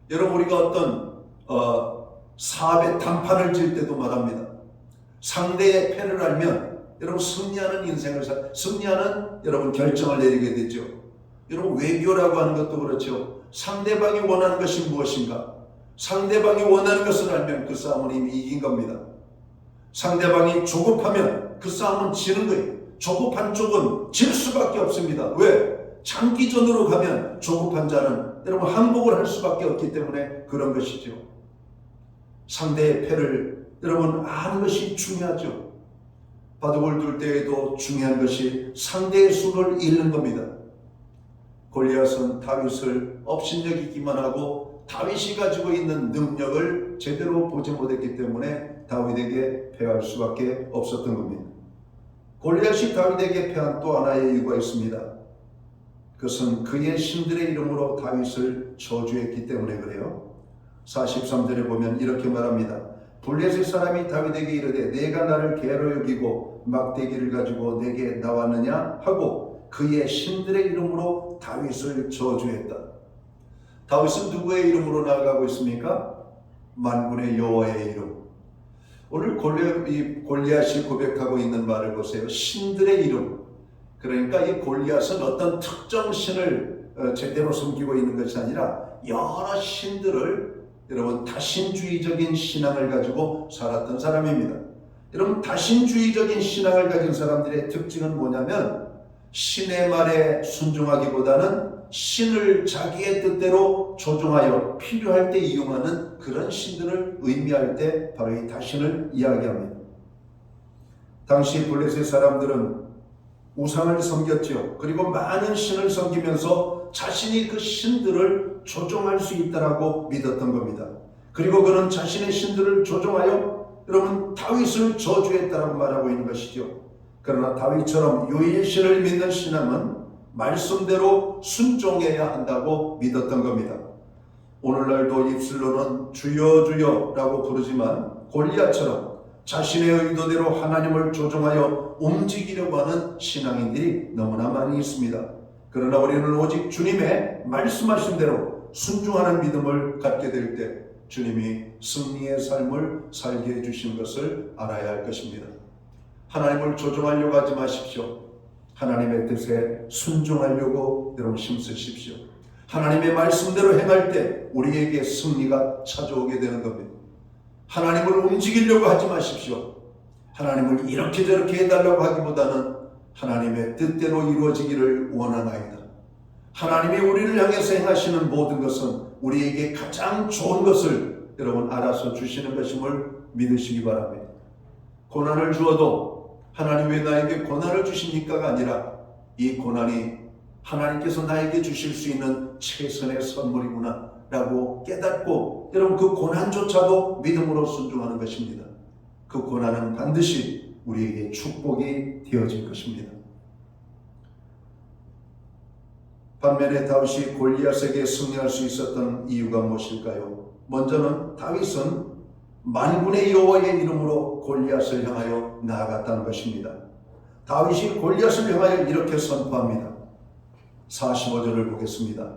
여러분 우리가 어떤 사업의 단판을 지을 때도 말합니다. 상대의 패를 알면 여러분 승리하는 인생을 승리하는 여러분 결정을 내리게 되죠. 여러분 외교라고 하는 것도 그렇죠. 상대방이 원하는 것이 무엇인가? 상대방이 원하는 것을 알면 그 싸움은 이미 이긴 겁니다. 상대방이 조급하면 그 싸움은 지는 거예요. 조급한 쪽은 질 수밖에 없습니다. 왜? 장기전으로 가면 조급한 자는 여러분 항복을 할 수밖에 없기 때문에 그런 것이죠. 상대의 패를 여러분 아는 것이 중요하죠. 바둑을 둘 때에도 중요한 것이 상대의 수를 읽는 겁니다. 골리앗은 다윗을 업신여기기만 하고 다윗이 가지고 있는 능력을 제대로 보지 못했기 때문에 다윗에게 패할 수밖에 없었던 겁니다. 골리앗이 다윗에게 패한 또 하나의 이유가 있습니다. 그것은 그의 신들의 이름으로 다윗을 저주했기 때문에 그래요. 43절에 보면 이렇게 말합니다. 블레셋 사람이 다윗에게 이르되 내가 나를 개로 여기고 막대기를 가지고 내게 나왔느냐 하고 그의 신들의 이름으로 다윗을 저주했다. 다윗은 누구의 이름으로 나아가고 있습니까? 만군의 여호와의 이름. 오늘 골리앗이 고백하고 있는 말을 보세요. 신들의 이름. 그러니까 이 골리앗은 어떤 특정 신을 제대로 섬기고 있는 것이 아니라 여러 신들을 여러분 다신주의적인 신앙을 가지고 살았던 사람입니다. 여러분 다신주의적인 신앙을 가진 사람들의 특징은 뭐냐면 신의 말에 순종하기보다는 신을 자기의 뜻대로 조종하여 필요할 때 이용하는 그런 신들을 의미할 때 바로 이 다신을 이야기합니다. 당시 블레셋 사람들은 우상을 섬겼죠. 그리고 많은 신을 섬기면서 자신이 그 신들을 조종할 수 있다라고 믿었던 겁니다. 그리고 그는 자신의 신들을 조종하여 여러분 다윗을 저주했다라고 말하고 있는 것이죠. 그러나 다윗처럼 유일신을 믿는 신앙은 말씀대로 순종해야 한다고 믿었던 겁니다. 오늘날도 입술로는 주여 주여라고 부르지만 골리앗처럼 자신의 의도대로 하나님을 조종하여 움직이려고 하는 신앙인들이 너무나 많이 있습니다. 그러나 우리는 오직 주님의 말씀하신 대로 순종하는 믿음을 갖게 될 때 주님이 승리의 삶을 살게 해주신 것을 알아야 할 것입니다. 하나님을 조종하려고 하지 마십시오. 하나님의 뜻에 순종하려고 여러분 힘쓰십시오. 하나님의 말씀대로 행할 때 우리에게 승리가 찾아오게 되는 겁니다. 하나님을 움직이려고 하지 마십시오. 하나님을 이렇게 저렇게 해달라고 하기보다는 하나님의 뜻대로 이루어지기를 원하나이다. 하나님이 우리를 향해서 행하시는 모든 것은 우리에게 가장 좋은 것을 여러분 알아서 주시는 것임을 믿으시기 바랍니다. 고난을 주어도 하나님 왜 나에게 고난을 주십니까가 아니라 이 고난이 하나님께서 나에게 주실 수 있는 최선의 선물이구나 라고 깨닫고 여러분 그 고난조차도 믿음으로 순종하는 것입니다. 그 고난은 반드시 우리에게 축복이 되어질 것입니다. 반면에 다윗이 골리앗에게 승리할 수 있었던 이유가 무엇일까요? 먼저는 다윗은 만군의 여호와의 이름으로 골리앗을 향하여 나아갔다는 것입니다. 다윗이 골리앗을 향하여 이렇게 선포합니다. 45절을 보겠습니다.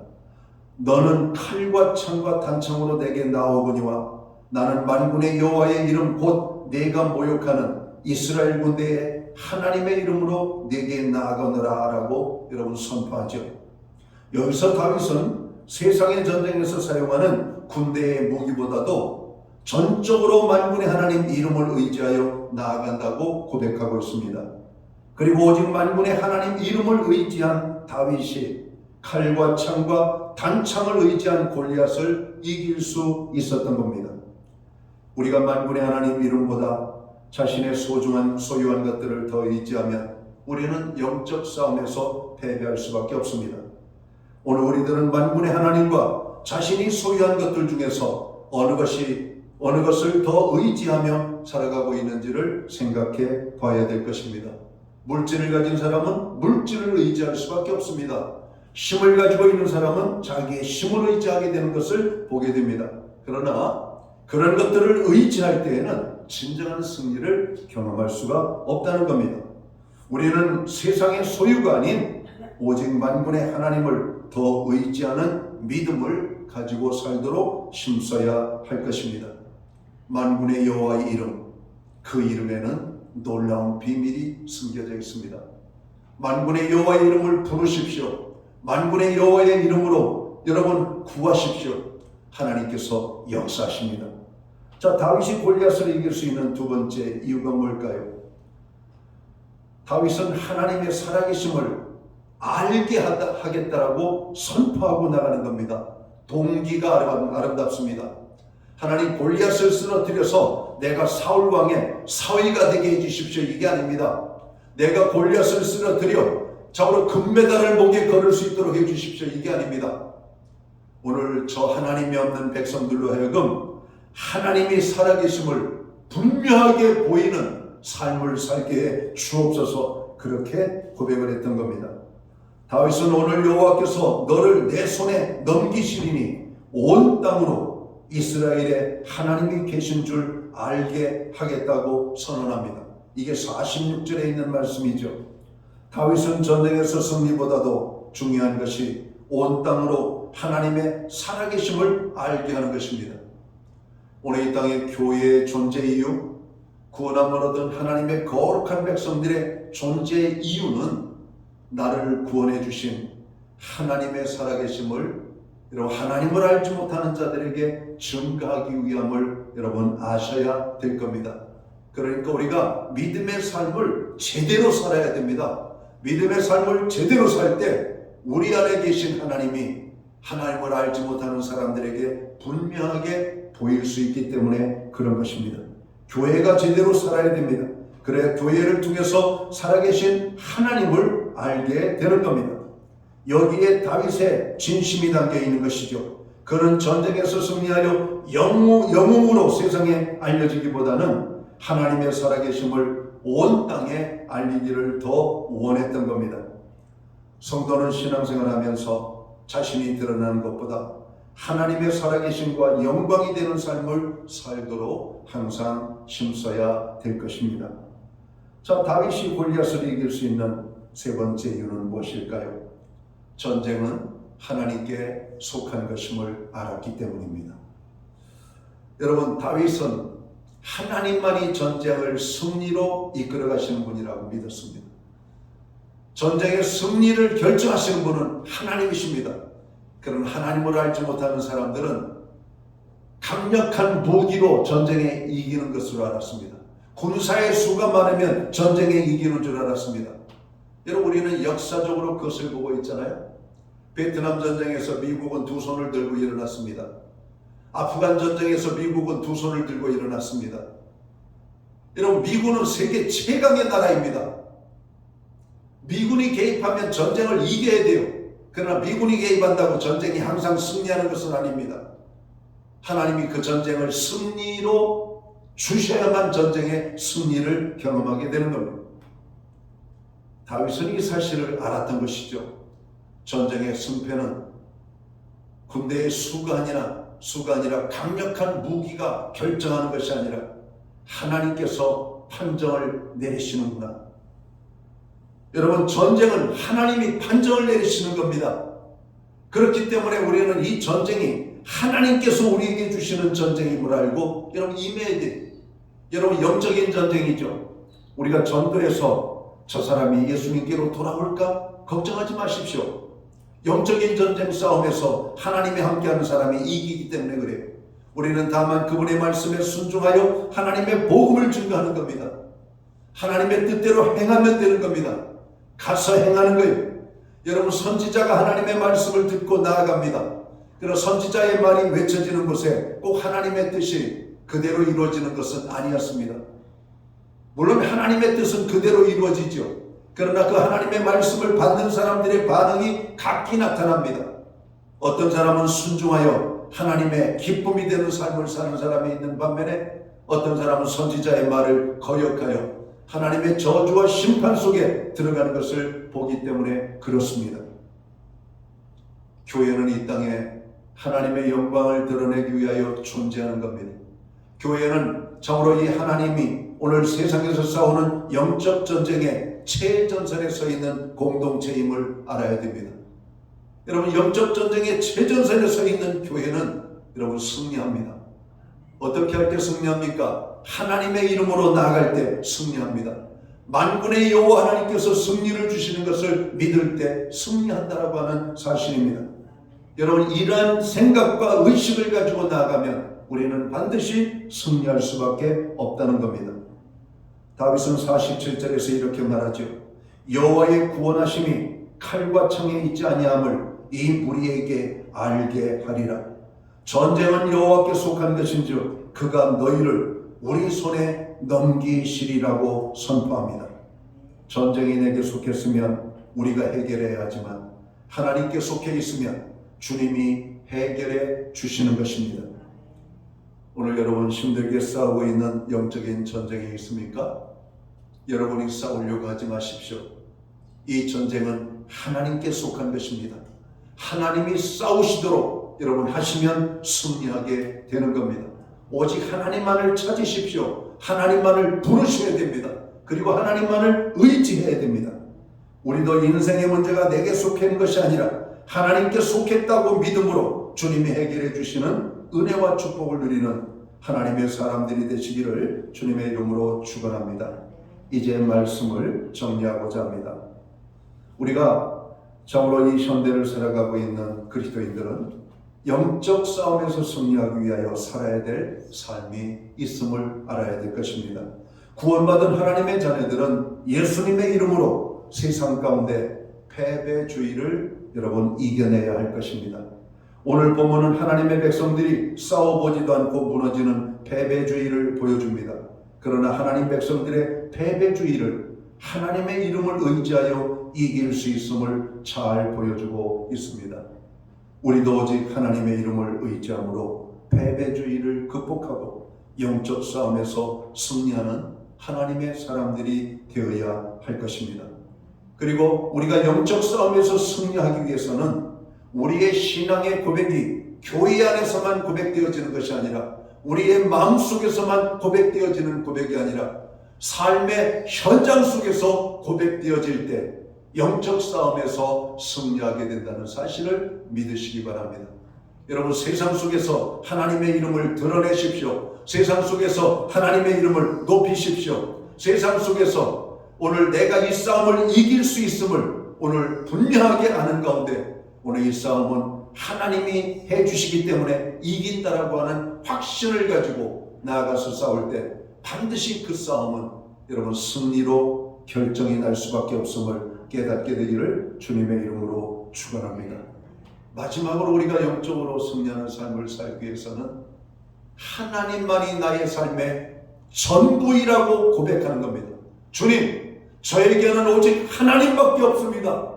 너는 칼과 창과 단창으로 내게 나오거니와 나는 만군의 여호와의 이름 곧 내가 모욕하는 이스라엘 군대의 하나님의 이름으로 내게 나아가노라 라고 여러분 선포하죠. 여기서 다윗은 세상의 전쟁에서 사용하는 군대의 무기보다도 전적으로 만군의 하나님 이름을 의지하여 나아간다고 고백하고 있습니다. 그리고 오직 만군의 하나님 이름을 의지한 다윗이 칼과 창과 단창을 의지한 골리앗을 이길 수 있었던 겁니다. 우리가 만군의 하나님 이름보다 자신의 소유한 것들을 더 의지하면 우리는 영적 싸움에서 패배할 수밖에 없습니다. 오늘 우리들은 만군의 하나님과 자신이 소유한 것들 중에서 어느 것을 더 의지하며 살아가고 있는지를 생각해 봐야 될 것입니다. 물질을 가진 사람은 물질을 의지할 수밖에 없습니다. 힘을 가지고 있는 사람은 자기의 힘을 의지하게 되는 것을 보게 됩니다. 그러나 그런 것들을 의지할 때에는 진정한 승리를 경험할 수가 없다는 겁니다. 우리는 세상의 소유가 아닌 오직 만군의 하나님을 더 의지하는 믿음을 가지고 살도록 힘써야 할 것입니다. 만군의 여호와의 이름, 그 이름에는 놀라운 비밀이 숨겨져 있습니다. 만군의 여호와의 이름을 부르십시오. 만군의 여호와의 이름으로 여러분 구하십시오. 하나님께서 역사하십니다. 자, 다윗이 골리앗을 이길 수 있는 두 번째 이유가 뭘까요? 다윗은 하나님의 살아계심을 알게 하겠다라고 선포하고 나가는 겁니다. 동기가 아름답습니다. 하나님 골리앗을 쓰러뜨려서 내가 사울 왕의 사위가 되게 해주십시오. 이게 아닙니다. 내가 골리앗을 쓰러뜨려 자고로 금메달을 목에 걸을 수 있도록 해주십시오. 이게 아닙니다. 오늘 저 하나님이 없는 백성들로 하여금 하나님이 살아계심을 분명하게 보이는 삶을 살게 해 주옵소서, 그렇게 고백을 했던 겁니다. 다윗은 오늘 여호와께서 너를 내 손에 넘기시리니 온 땅으로 이스라엘에 하나님이 계신 줄 알게 하겠다고 선언합니다. 이게 46절에 있는 말씀이죠. 다윗은 전쟁에서 승리보다도 중요한 것이 온 땅으로 하나님의 살아계심을 알게 하는 것입니다. 오늘 이 땅의 교회의 존재 이유, 구원함을 얻은 하나님의 거룩한 백성들의 존재의 이유는 나를 구원해 주신 하나님의 살아계심을 여러분 하나님을 알지 못하는 자들에게 증거하기 위함을 여러분 아셔야 될 겁니다. 그러니까 우리가 믿음의 삶을 제대로 살아야 됩니다. 믿음의 삶을 제대로 살 때 우리 안에 계신 하나님이 하나님을 알지 못하는 사람들에게 분명하게 보일 수 있기 때문에 그런 것입니다. 교회가 제대로 살아야 됩니다. 그래 교회를 통해서 살아계신 하나님을 알게 되는 겁니다. 여기에 다윗의 진심이 담겨 있는 것이죠. 그는 전쟁에서 승리하려 영웅으로 세상에 알려지기보다는 하나님의 살아계심을 온 땅에 알리기를 더 원했던 겁니다. 성도는 신앙생활을 하면서 자신이 드러나는 것보다 하나님의 살아계심과 영광이 되는 삶을 살도록 항상 힘써야 될 것입니다. 자, 다윗이 골리앗을 이길 수 있는 세 번째 이유는 무엇일까요? 전쟁은 하나님께 속한 것임을 알았기 때문입니다. 여러분, 다윗은 하나님만이 전쟁을 승리로 이끌어 가시는 분이라고 믿었습니다. 전쟁의 승리를 결정하시는 분은 하나님이십니다. 그런 하나님을 알지 못하는 사람들은 강력한 무기로 전쟁에 이기는 것으로 알았습니다. 군사의 수가 많으면 전쟁에 이기는 줄 알았습니다. 여러분, 우리는 역사적으로 그것을 보고 있잖아요. 베트남 전쟁에서 미국은 두 손을 들고 일어났습니다. 아프간 전쟁에서 미국은 두 손을 들고 일어났습니다. 여러분, 미군은 세계 최강의 나라입니다. 미군이 개입하면 전쟁을 이겨야 돼요. 그러나 미군이 개입한다고 전쟁이 항상 승리하는 것은 아닙니다. 하나님이 그 전쟁을 승리로 주셔야만 전쟁의 승리를 경험하게 되는 겁니다. 다윗은 이 사실을 알았던 것이죠. 전쟁의 승패는 군대의 수가 아니라 강력한 무기가 결정하는 것이 아니라 하나님께서 판정을 내리시는구나. 여러분, 전쟁은 하나님이 판정을 내리시는 겁니다. 그렇기 때문에 우리는 이 전쟁이 하나님께서 우리에게 주시는 전쟁임을 알고 여러분 임해야 돼요. 여러분, 영적인 전쟁이죠. 우리가 전도해서 저 사람이 예수님께로 돌아올까? 걱정하지 마십시오. 영적인 전쟁 싸움에서 하나님이 함께하는 사람이 이기기 때문에 그래요. 우리는 다만 그분의 말씀에 순종하여 하나님의 복음을 증거하는 겁니다. 하나님의 뜻대로 행하면 되는 겁니다. 가서 행하는 거예요. 여러분, 선지자가 하나님의 말씀을 듣고 나아갑니다. 그러나 선지자의 말이 외쳐지는 곳에 꼭 하나님의 뜻이 그대로 이루어지는 것은 아니었습니다. 물론 하나님의 뜻은 그대로 이루어지죠. 그러나 그 하나님의 말씀을 받는 사람들의 반응이 각기 나타납니다. 어떤 사람은 순종하여 하나님의 기쁨이 되는 삶을 사는 사람이 있는 반면에 어떤 사람은 선지자의 말을 거역하여 하나님의 저주와 심판 속에 들어가는 것을 보기 때문에 그렇습니다. 교회는 이 땅에 하나님의 영광을 드러내기 위하여 존재하는 겁니다. 교회는 참으로 이 하나님이 오늘 세상에서 싸우는 영적 전쟁의 최전선에 서 있는 공동체임을 알아야 됩니다. 여러분, 영적 전쟁의 최전선에 서 있는 교회는 여러분 승리합니다. 어떻게 할 때 승리합니까? 하나님의 이름으로 나아갈 때 승리합니다. 만군의 여호와 하나님께서 승리를 주시는 것을 믿을 때 승리한다라고 하는 사실입니다. 여러분, 이러한 생각과 의식을 가지고 나아가면 우리는 반드시 승리할 수밖에 없다는 겁니다. 다윗은 47절에서 이렇게 말하죠. 여호와의 구원하심이 칼과 창에 있지 아니함을 이 무리에게 알게 하리라. 전쟁은 여호와께 속한 것인즉 그가 너희를 우리 손에 넘기시리라고 선포합니다. 전쟁이 내게 속했으면 우리가 해결해야 하지만 하나님께 속해 있으면 주님이 해결해 주시는 것입니다. 오늘 여러분 힘들게 싸우고 있는 영적인 전쟁이 있습니까? 여러분이 싸우려고 하지 마십시오. 이 전쟁은 하나님께 속한 것입니다. 하나님이 싸우시도록 여러분 하시면 승리하게 되는 겁니다. 오직 하나님만을 찾으십시오. 하나님만을 부르셔야 됩니다. 그리고 하나님만을 의지해야 됩니다. 우리도 인생의 문제가 내게 속해 있는 것이 아니라 하나님께 속했다고 믿음으로 주님이 해결해 주시는 은혜와 축복을 누리는 하나님의 사람들이 되시기를 주님의 이름으로 축원합니다. 이제 말씀을 정리하고자 합니다. 우리가 참으로 이 현대를 살아가고 있는 그리스도인들은 영적 싸움에서 승리하기 위하여 살아야 될 삶이 있음을 알아야 될 것입니다. 구원받은 하나님의 자녀들은 예수님의 이름으로 세상 가운데 패배주의를 여러분 이겨내야 할 것입니다. 오늘 본문은 하나님의 백성들이 싸워보지도 않고 무너지는 패배주의를 보여줍니다. 그러나 하나님 백성들의 패배주의를 하나님의 이름을 의지하여 이길 수 있음을 잘 보여주고 있습니다. 우리도 오직 하나님의 이름을 의지함으로 패배주의를 극복하고 영적 싸움에서 승리하는 하나님의 사람들이 되어야 할 것입니다. 그리고 우리가 영적 싸움에서 승리하기 위해서는 우리의 신앙의 고백이 교회 안에서만 고백되어지는 것이 아니라 우리의 마음속에서만 고백되어지는 고백이 아니라 삶의 현장 속에서 고백되어질 때 영적 싸움에서 승리하게 된다는 사실을 믿으시기 바랍니다. 여러분, 세상 속에서 하나님의 이름을 드러내십시오. 세상 속에서 하나님의 이름을 높이십시오. 세상 속에서 오늘 내가 이 싸움을 이길 수 있음을 오늘 분명하게 아는 가운데 오늘 이 싸움은 하나님이 해주시기 때문에 이긴다라고 하는 확신을 가지고 나아가서 싸울 때 반드시 그 싸움은 여러분 승리로 결정이 날 수밖에 없음을 깨닫게 되기를 주님의 이름으로 축원합니다. 마지막으로 우리가 영적으로 승리하는 삶을 살기 위해서는 하나님만이 나의 삶의 전부이라고 고백하는 겁니다. 주님, 저에게는 오직 하나님밖에 없습니다.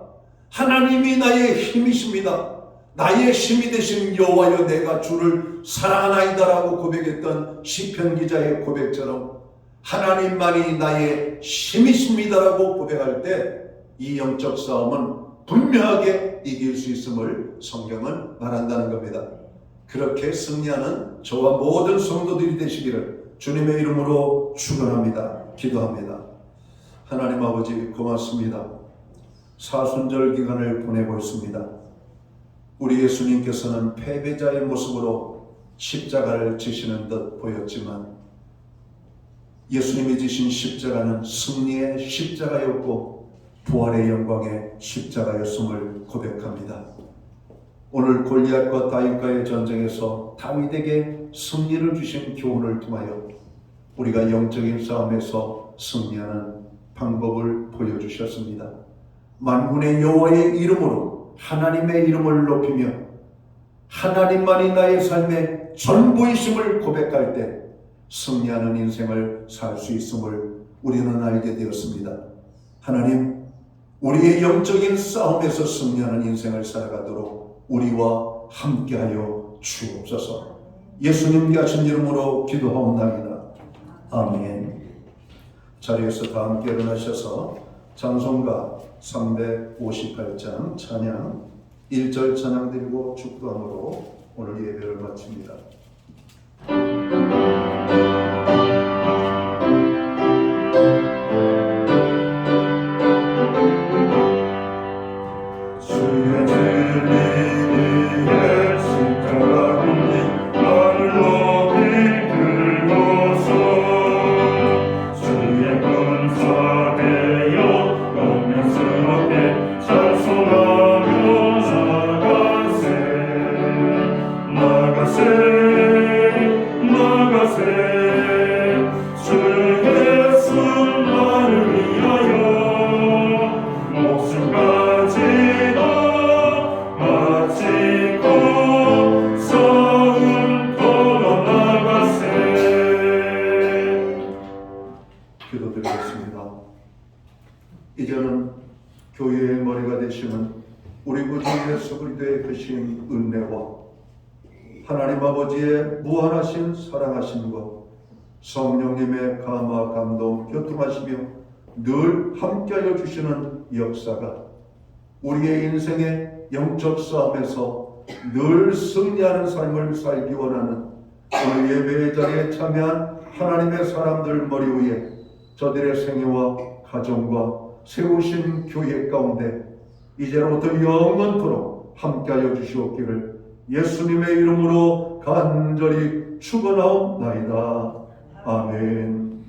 하나님이 나의 힘이십니다. 나의 힘이 되신 여호와여 내가 주를 사랑하나이다라고 고백했던 시편 기자의 고백처럼 하나님만이 나의 힘이십니다라고 고백할 때 이 영적 싸움은 분명하게 이길 수 있음을 성경은 말한다는 겁니다. 그렇게 승리하는 저와 모든 성도들이 되시기를 주님의 이름으로 축원합니다. 기도합니다. 하나님 아버지 고맙습니다. 사순절 기간을 보내고 있습니다. 우리 예수님께서는 패배자의 모습으로 십자가를 지시는 듯 보였지만 예수님이 지신 십자가는 승리의 십자가였고 부활의 영광의 십자가였음을 고백합니다. 오늘 골리앗과 다윗과의 전쟁에서 다윗에게 승리를 주신 교훈을 통하여 우리가 영적인 싸움에서 승리하는 방법을 보여주셨습니다. 만군의 여호와의 이름으로 하나님의 이름을 높이며 하나님만이 나의 삶의 전부이심을 고백할 때 승리하는 인생을 살 수 있음을 우리는 알게 되었습니다. 하나님, 우리의 영적인 싸움에서 승리하는 인생을 살아가도록 우리와 함께하여 주옵소서. 예수님께 하신 이름으로 기도하옵나이다. 아멘. 자리에서 다 함께 일어나셔서 찬송가 358장 찬양 1절 찬양 드리고 축도함으로 오늘 예배를 마칩니다. 주의 진리의 십자가 나를 높이 들고서 주의 군사되어 영명스럽게 찬송하며 나가세 주 예수 나를 위하여 목숨까지도 바치고 성도로 나가세. 기도드리겠습니다. 이제는 교회의 머리가 되시는 우리 구주 예수 그리스도의 크신 은혜와 하나님 아버지의 무한하신 사랑하심과 성령님의 감화 감동 교통하시며 늘 함께하여 주시는 역사가 우리의 인생의 영적 싸움에서 늘 승리하는 삶을 살기 원하는 오늘 예배의 자리에 참여한 하나님의 사람들 머리 위에 저들의 생애와 가정과 세우신 교회 가운데 이제로부터 영원토록 함께하여 주시옵기를 예수님의 이름으로 간절히 축원하옵나이다. 아멘.